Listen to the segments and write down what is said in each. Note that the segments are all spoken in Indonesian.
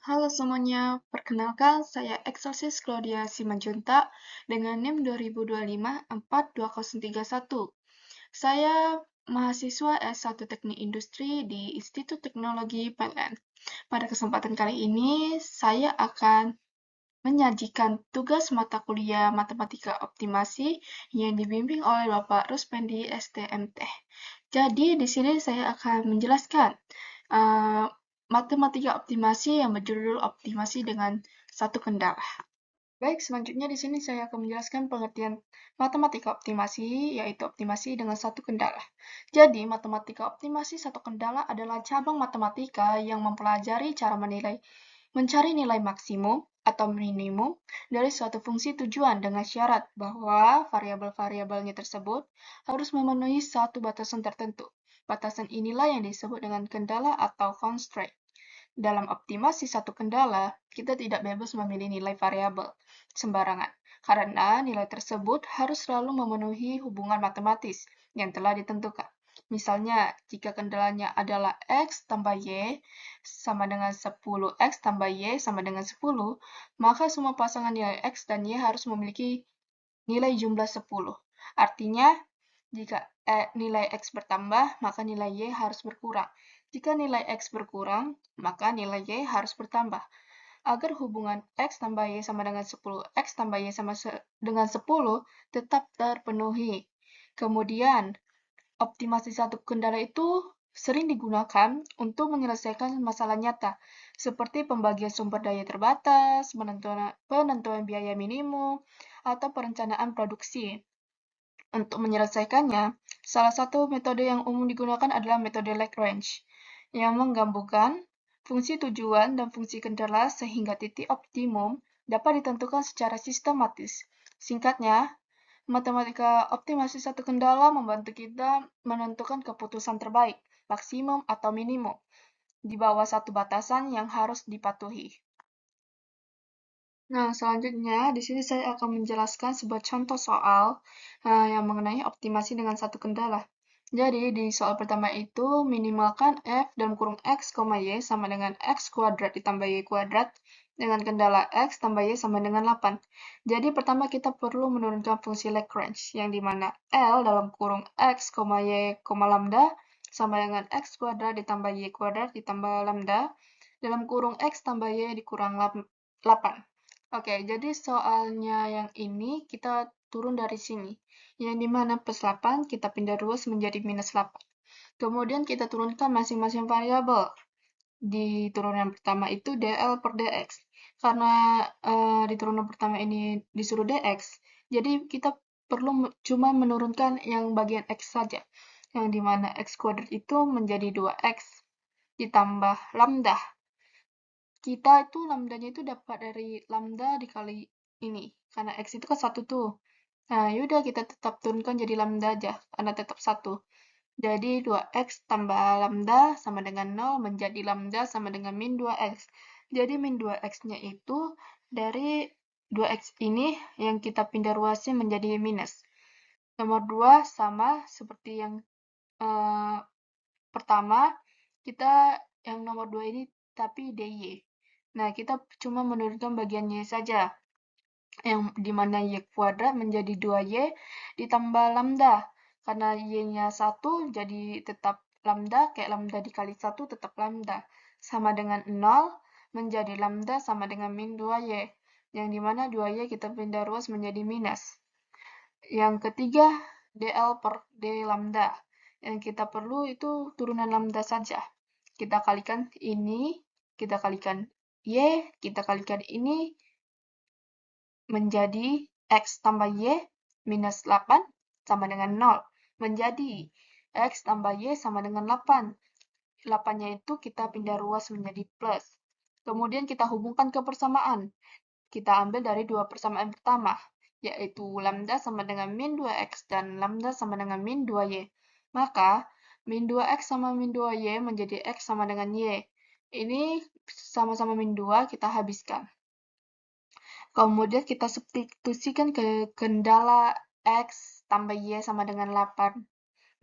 Halo semuanya, perkenalkan saya Excelsis Claudia Simanjuntak dengan NIM 2025-42031. Saya mahasiswa S1 Teknik Industri di Institut Teknologi PLN. Pada kesempatan kali ini, saya akan menyajikan tugas mata kuliah Matematika Optimasi yang dibimbing oleh Bapak Ruspendi STMT. Jadi, di sini saya akan menjelaskan uh, matematika optimasi yang berjudul optimasi dengan satu kendala. Baik, selanjutnya di sini saya akan menjelaskan pengertian matematika optimasi, yaitu optimasi dengan satu kendala. Jadi, matematika optimasi satu kendala adalah cabang matematika yang mempelajari cara mencari nilai maksimum atau minimum dari suatu fungsi tujuan dengan syarat bahwa variabel-variabelnya tersebut harus memenuhi satu batasan tertentu. Batasan inilah yang disebut dengan kendala atau constraint. Dalam optimasi satu kendala, kita tidak bebas memilih nilai variabel sembarangan, karena nilai tersebut harus selalu memenuhi hubungan matematis yang telah ditentukan. Misalnya, jika kendalanya adalah X tambah Y sama dengan 10, X tambah Y sama dengan 10, maka semua pasangan nilai X dan Y harus memiliki nilai jumlah 10. Artinya, jika nilai X bertambah, maka nilai Y harus berkurang. Jika nilai X berkurang, maka nilai Y harus bertambah. Agar hubungan X tambah Y sama dengan 10, X tambah Y sama dengan 10 tetap terpenuhi. Kemudian, optimasi satu kendala itu sering digunakan untuk menyelesaikan masalah nyata, seperti pembagian sumber daya terbatas, penentuan biaya minimum, atau perencanaan produksi. Untuk menyelesaikannya, salah satu metode yang umum digunakan adalah metode Lagrange, yang menggabungkan fungsi tujuan dan fungsi kendala sehingga titik optimum dapat ditentukan secara sistematis. Singkatnya, matematika optimasi satu kendala membantu kita menentukan keputusan terbaik, maksimum atau minimum, di bawah satu batasan yang harus dipatuhi. Nah, selanjutnya di sini saya akan menjelaskan sebuah contoh soal yang mengenai optimasi dengan satu kendala. Jadi, di soal pertama itu, minimalkan f dalam kurung x, y sama dengan x kuadrat ditambah y kuadrat dengan kendala x tambah y sama dengan 8. Jadi, pertama kita perlu menurunkan fungsi Lagrange, yang dimana L dalam kurung x, y, lambda sama dengan x kuadrat ditambah y kuadrat ditambah lambda dalam kurung x tambah y dikurang 8. Oke, jadi soalnya yang ini kita turun dari sini. Yang dimana plus 8 kita pindah ruas menjadi minus 8. Kemudian kita turunkan masing-masing variabel. Di turunan pertama itu dl per dx. Karena di turunan pertama ini disuruh dx, jadi kita perlu cuma menurunkan yang bagian x saja. Yang dimana x kuadrat itu menjadi 2x ditambah lambda. Kita itu lambdanya itu dapat dari lambda dikali ini. Karena X itu kan 1 tuh. Nah, yaudah kita tetap turunkan jadi lambda aja, karena tetap 1. Jadi 2X tambah lambda sama dengan 0 menjadi lambda sama dengan min 2X. Jadi min 2X-nya itu dari 2X ini yang kita pindah ruasnya menjadi minus. Nomor 2 sama seperti yang pertama, kita yang nomor 2 ini tapi dy. Nah, kita cuma menurunkan bagian y saja, yang dimana y kuadrat menjadi 2y ditambah lambda. Karena y-nya 1, jadi tetap lambda, kayak lambda dikali 1 tetap lambda. Sama dengan 0, menjadi lambda sama dengan min 2y. Yang dimana 2y kita pindah ruas menjadi minus. Yang ketiga, dl per d lambda. Yang kita perlu itu turunan lambda saja. Kita kalikan ini, kita kalikan y, kita kalikan ini menjadi x tambah y minus 8 sama dengan 0. Menjadi x tambah y sama dengan 8. 8-nya itu kita pindah ruas menjadi plus. Kemudian kita hubungkan ke persamaan. Kita ambil dari dua persamaan pertama, yaitu lambda sama dengan min 2x dan lambda sama dengan min 2y. Maka, min 2x sama min 2y menjadi x sama dengan y. Ini sama-sama min 2, kita habiskan. Kemudian kita substitusikan ke kendala x tambah y sama dengan 8.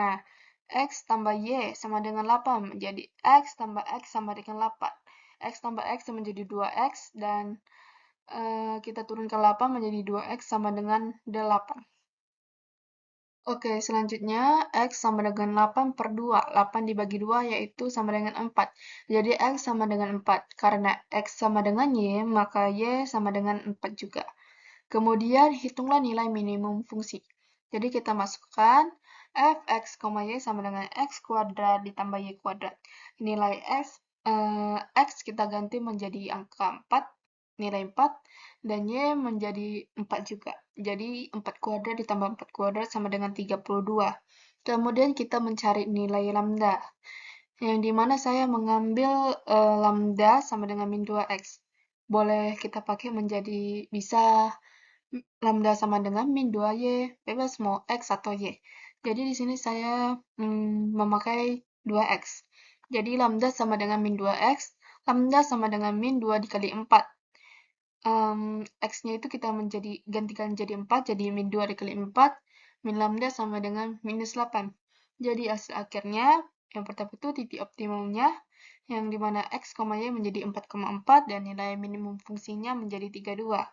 Nah, x tambah y sama dengan 8 menjadi x tambah x sama dengan 8. X tambah X sama menjadi 2X, dan kita turunkan 8 menjadi 2X sama dengan 8. Oke, selanjutnya X sama dengan 8 per 2. 8 dibagi 2 yaitu sama dengan 4. Jadi X sama dengan 4. Karena X sama dengan Y, maka Y sama dengan 4 juga. Kemudian hitunglah nilai minimum fungsi. Jadi kita masukkan fx, y sama dengan x kuadrat ditambah y kuadrat. Nilai x kita ganti menjadi angka 4, nilai 4, dan y menjadi 4 juga. Jadi 4 kuadrat ditambah 4 kuadrat sama dengan 32. Kemudian kita mencari nilai lambda, yang dimana saya mengambil lambda sama dengan min 2x. Boleh kita pakai menjadi, bisa lambda sama dengan min 2y, bebas mau x atau y. Jadi di sini saya memakai 2x. Jadi lambda sama dengan min 2x, lambda sama dengan min 2 dikali 4. X-nya itu kita gantikan jadi 4, jadi min 2 dikali 4, min lambda sama dengan minus 8. Jadi hasil akhirnya, yang pertama itu titik optimumnya, yang dimana x, y menjadi 4,4, dan nilai minimum fungsinya menjadi 32.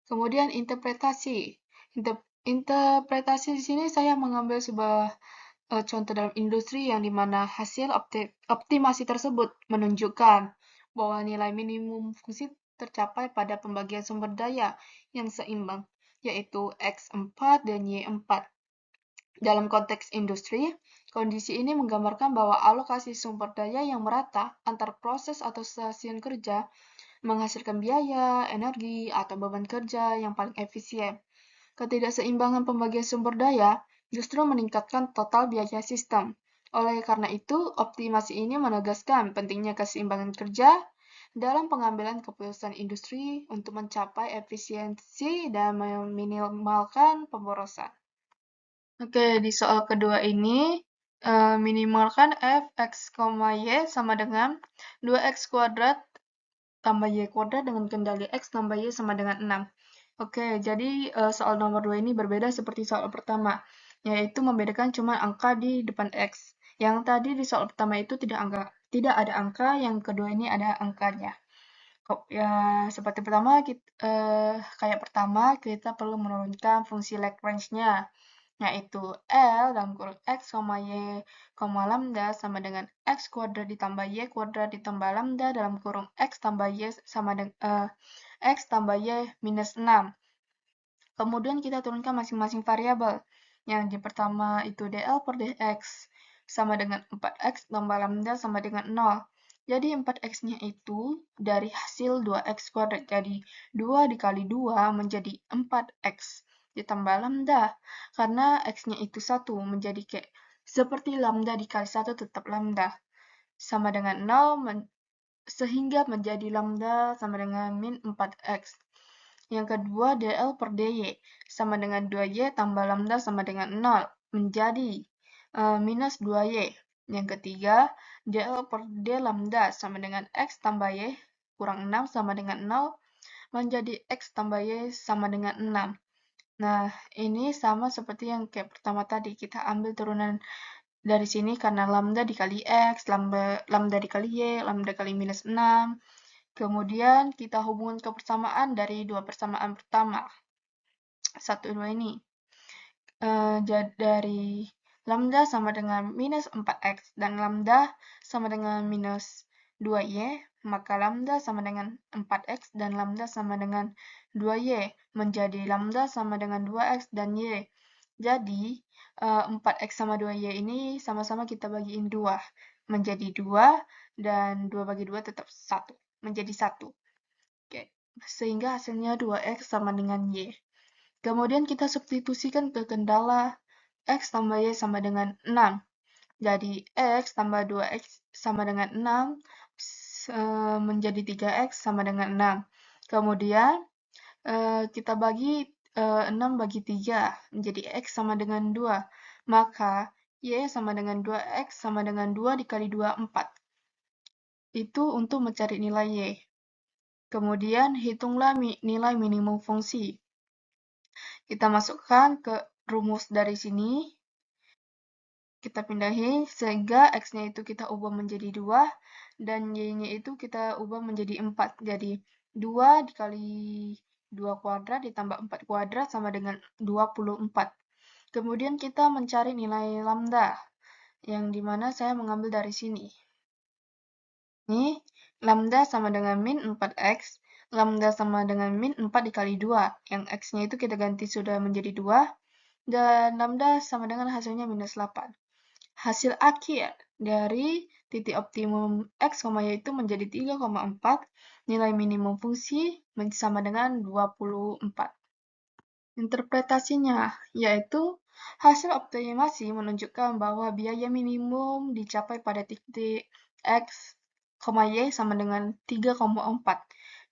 Kemudian interpretasi. Interpretasi di sini saya mengambil sebuah contoh dalam industri yang dimana hasil optimasi tersebut menunjukkan bahwa nilai minimum fungsi tercapai pada pembagian sumber daya yang seimbang, yaitu X4 dan Y4. Dalam konteks industri, kondisi ini menggambarkan bahwa alokasi sumber daya yang merata antar proses atau stasiun kerja menghasilkan biaya, energi, atau beban kerja yang paling efisien. Ketidakseimbangan pembagian sumber daya justru meningkatkan total biaya sistem. Oleh karena itu, optimasi ini menegaskan pentingnya keseimbangan kerja dalam pengambilan keputusan industri untuk mencapai efisiensi dan meminimalkan pemborosan. Oke, di soal kedua ini, minimalkan f(x, y) sama dengan 2x kuadrat tambah y kuadrat dengan kendali x tambah y sama dengan 6. Oke, jadi soal nomor 2 ini berbeda seperti soal pertama, yaitu membedakan cuma angka di depan x. Yang tadi di soal pertama itu tidak ada angka, yang kedua ini ada angkanya. Ya, seperti pertama, kayak pertama, kita perlu menurunkan fungsi Lagrange-nya, yaitu L dalam kurung X, Y, lambda sama dengan X kuadrat ditambah Y kuadrat ditambah lambda dalam kurung X tambah Y sama dengan X tambah Y minus 6. Kemudian kita turunkan masing-masing variabel. Yang di pertama itu dl per dx sama dengan 4x tambah lambda sama dengan 0. Jadi 4x-nya itu dari hasil 2x kuadrat. Jadi 2 dikali 2 menjadi 4x. Ditambah lambda. Karena x-nya itu 1 menjadi kayak seperti lambda dikali 1 tetap lambda. Sama dengan 0 sehingga menjadi lambda sama dengan min 4x. Yang kedua, dl per dy sama dengan 2y tambah lambda sama dengan 0 menjadi minus 2y. Yang ketiga, dl per d lambda sama dengan x tambah y kurang 6 sama dengan 0 menjadi x tambah y sama dengan 6. Nah, ini sama seperti yang kayak pertama tadi. Kita ambil turunan dari sini karena lambda dikali x, lambda dikali y, lambda kali minus 6. Kemudian kita hubungkan kebersamaan dari dua persamaan pertama. 1, 2 ini. Dari lambda sama dengan minus 4x dan lambda sama dengan minus 2y, maka lambda sama dengan 4x dan lambda sama dengan 2y menjadi lambda sama dengan 2x dan y. Jadi, 4x sama 2y ini sama-sama kita bagiin 2. Menjadi 2, dan 2 bagi 2 tetap 1. Menjadi 1. Oke. Sehingga hasilnya 2x sama dengan y. Kemudian kita substitusikan ke kendala x tambah y sama dengan 6. Jadi x tambah 2x sama dengan 6 menjadi 3x sama dengan 6. Kemudian kita bagi 6 bagi 3 menjadi x sama dengan 2. Maka y sama dengan 2x sama dengan 2 dikali 2, 4. Itu untuk mencari nilai y. Kemudian hitunglah nilai minimum fungsi. Kita masukkan ke rumus dari sini. kita pindahin sehingga X-nya itu kita ubah menjadi 2 dan Y-nya itu kita ubah menjadi 4. Jadi 2 dikali 2 kuadrat ditambah 4 kuadrat sama dengan 24. Kemudian kita mencari nilai lambda, yang dimana saya mengambil dari sini. Ini lambda sama dengan min 4x, lambda sama dengan min 4 dikali 2, yang x-nya itu kita ganti sudah menjadi 2, dan lambda sama dengan hasilnya minus 8. Hasil akhir dari titik optimum x, y itu menjadi 3,4, nilai minimum fungsi sama dengan 24. Interpretasinya, yaitu hasil optimasi menunjukkan bahwa biaya minimum dicapai pada titik x, y sama dengan 3,4.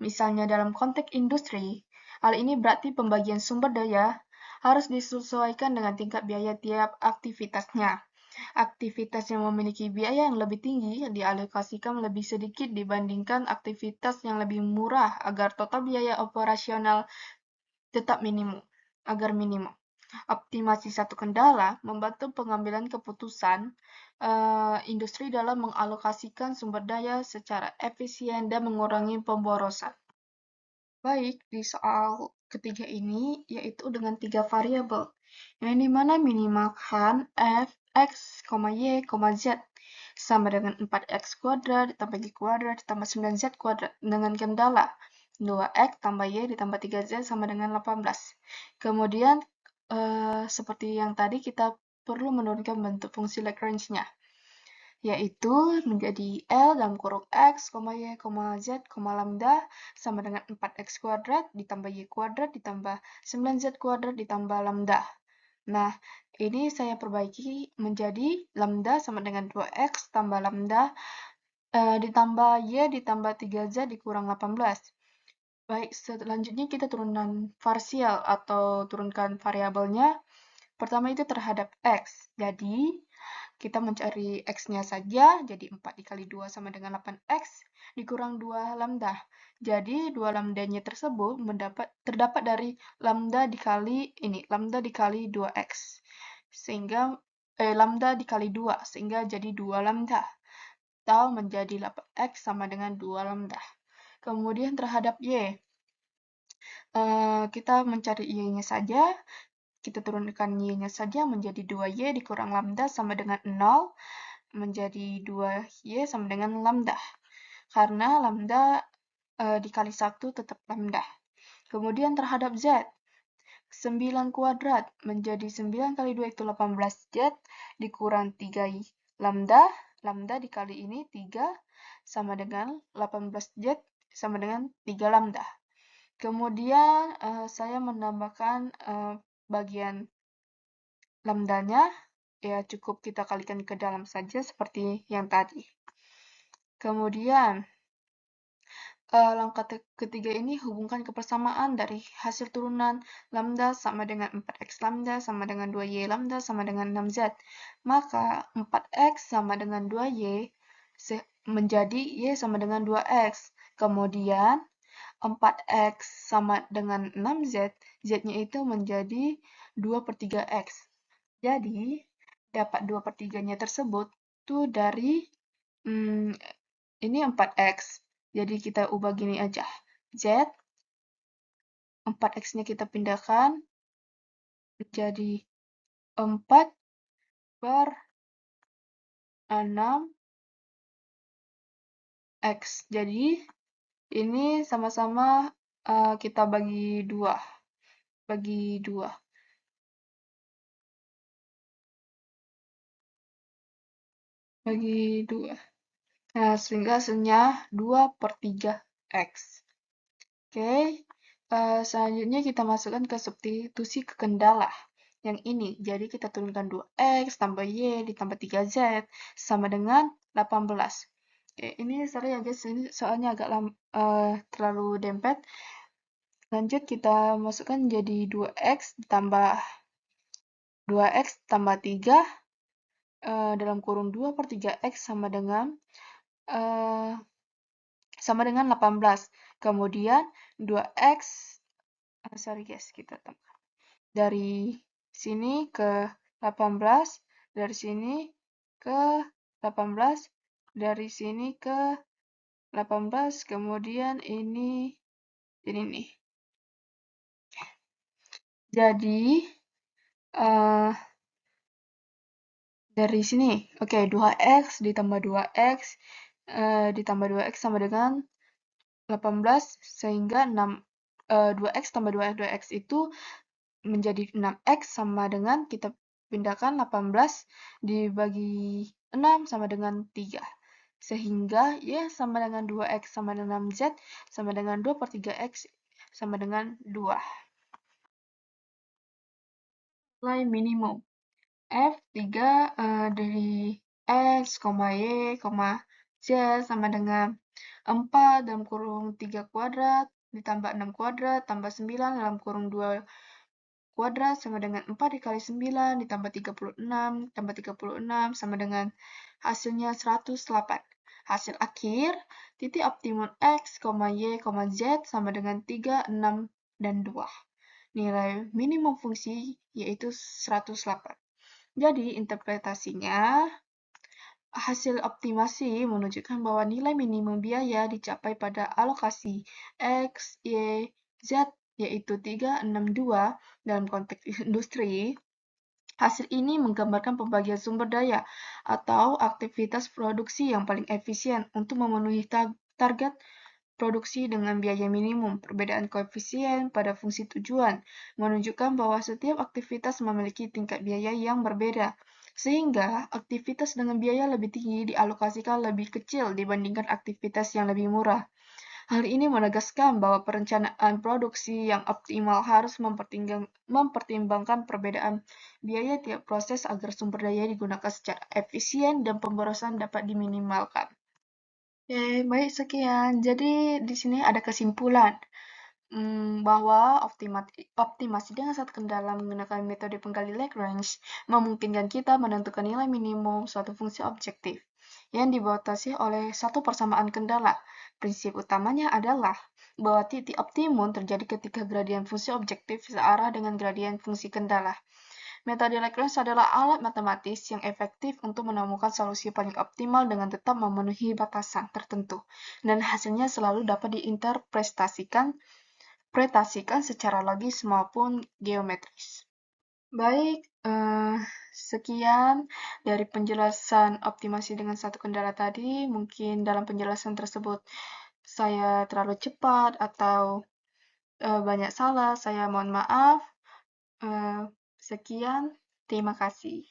Misalnya dalam konteks industri, hal ini berarti pembagian sumber daya harus disesuaikan dengan tingkat biaya tiap aktivitasnya. Aktivitas yang memiliki biaya yang lebih tinggi dialokasikan lebih sedikit dibandingkan aktivitas yang lebih murah agar total biaya operasional tetap minimum. Optimasi satu kendala membantu pengambilan keputusan industri dalam mengalokasikan sumber daya secara efisien dan mengurangi pemborosan. Baik, di soal ketiga ini yaitu dengan 3 variabel, yang dimana minimalkan f, x, y, z sama dengan 4x kuadrat ditambah y kuadrat ditambah 9z kuadrat dengan kendala 2x tambah y ditambah 3z sama dengan 18. Kemudian seperti yang tadi kita perlu menurunkan bentuk fungsi Lagrange-nya, yaitu menjadi L dalam kurung X, Y, Z, lambda sama dengan 4X kuadrat ditambah Y kuadrat ditambah 9Z kuadrat ditambah lambda. Nah, ini saya perbaiki menjadi lambda sama dengan 2X tambah lambda ditambah Y ditambah 3Z dikurang 18. Baik, selanjutnya kita turunkan parsial atau turunkan variabelnya. Pertama itu terhadap X. Jadi, kita mencari X-nya saja, jadi 4 dikali 2 sama dengan 8X, dikurang 2 lambda. Jadi, 2 lambdanya tersebut terdapat dari lambda dikali 2X. Sehingga, lambda dikali 2, sehingga jadi 2 lambda. Atau menjadi 8X sama dengan 2 lambda. Kemudian terhadap Y, kita mencari Y-nya saja, kita turunkan Y-nya saja menjadi 2Y dikurang lambda sama dengan 0, menjadi 2Y sama dengan lambda. Karena lambda dikali 1 tetap lambda. Kemudian terhadap Z, 9 kuadrat menjadi 9 kali 2 itu 18Z dikurang 3 lambda. Lambda dikali ini 3 sama dengan 18Z sama dengan 3 lambda. Kemudian saya menambahkan bagian lambdanya, ya cukup kita kalikan ke dalam saja seperti yang tadi. Kemudian, langkah ketiga ini hubungkan kebersamaan dari hasil turunan lambda sama dengan 4x lambda sama dengan 2y lambda sama dengan 6z. Maka 4x sama dengan 2y menjadi y sama dengan 2x. Kemudian 4x sama dengan 6z, z-nya itu menjadi 2/3x. Jadi, dapat 2/3-nya tersebut tuh dari ini 4x. Jadi kita ubah gini aja. Z 4x-nya kita pindahkan menjadi 4 per 6x. Jadi ini sama-sama kita bagi 2. Bagi 2. Bagi 2. Nah, sehingga hasilnya 2/3x. Oke, selanjutnya kita masukkan ke substitusi ke kendala. Yang ini, jadi kita turunkan 2x tambah y ditambah 3z sama dengan 18. Oke, ini sorry ya guys, ini soalnya agak terlalu dempet. Lanjut kita masukkan jadi 2x tambah 3 dalam kurung 2/3x sama dengan 18. Kemudian 2x, sorry guys, kita tambah dari sini ke 18 dari sini ke 18, dari sini ke 18, kemudian ini nih. Jadi, eh dari sini, oke, 2x ditambah 2x ditambah 2x sama dengan 18, sehingga 2x tambah 2x itu menjadi 6x sama dengan kita pindahkan 18 dibagi 6 sama dengan 3. Sehingga ya sama dengan 2x sama dengan 6z sama dengan 2/3x sama dengan 2. Nilai minimum. F3 dari X, Y, Z sama dengan 4 dalam kurung 3 kuadrat ditambah 6 kuadrat tambah 9 dalam kurung 2 kuadrat sama dengan 4 dikali 9 ditambah 36 tambah 36 sama dengan hasilnya 108. Hasil akhir, titik optimum X, Y, Z sama dengan 3, 6, dan 2. Nilai minimum fungsi yaitu 108. Jadi, interpretasinya, hasil optimasi menunjukkan bahwa nilai minimum biaya dicapai pada alokasi X, Y, Z, yaitu 362 dalam konteks industri. Hasil ini menggambarkan pembagian sumber daya atau aktivitas produksi yang paling efisien untuk memenuhi target produksi dengan biaya minimum. Perbedaan koefisien pada fungsi tujuan menunjukkan bahwa setiap aktivitas memiliki tingkat biaya yang berbeda, sehingga aktivitas dengan biaya lebih tinggi dialokasikan lebih kecil dibandingkan aktivitas yang lebih murah. Hal ini menegaskan bahwa perencanaan produksi yang optimal harus mempertimbangkan perbedaan biaya tiap proses agar sumber daya digunakan secara efisien dan pemborosan dapat diminimalkan. Oke, baik sekian. Jadi di sini ada kesimpulan bahwa optimasi dengan satu kendala menggunakan metode penggali Lagrange memungkinkan kita menentukan nilai minimum suatu fungsi objektif yang dibatasi oleh satu persamaan kendala. Prinsip utamanya adalah bahwa titik optimum terjadi ketika gradien fungsi objektif searah dengan gradien fungsi kendala. Metode Lagrange adalah alat matematis yang efektif untuk menemukan solusi paling optimal dengan tetap memenuhi batasan tertentu, dan hasilnya selalu dapat diinterpretasikan secara logis maupun geometris. Baik, sekian dari penjelasan optimasi dengan satu kendala tadi. Mungkin dalam penjelasan tersebut saya terlalu cepat atau banyak salah, saya mohon maaf. Sekian, terima kasih.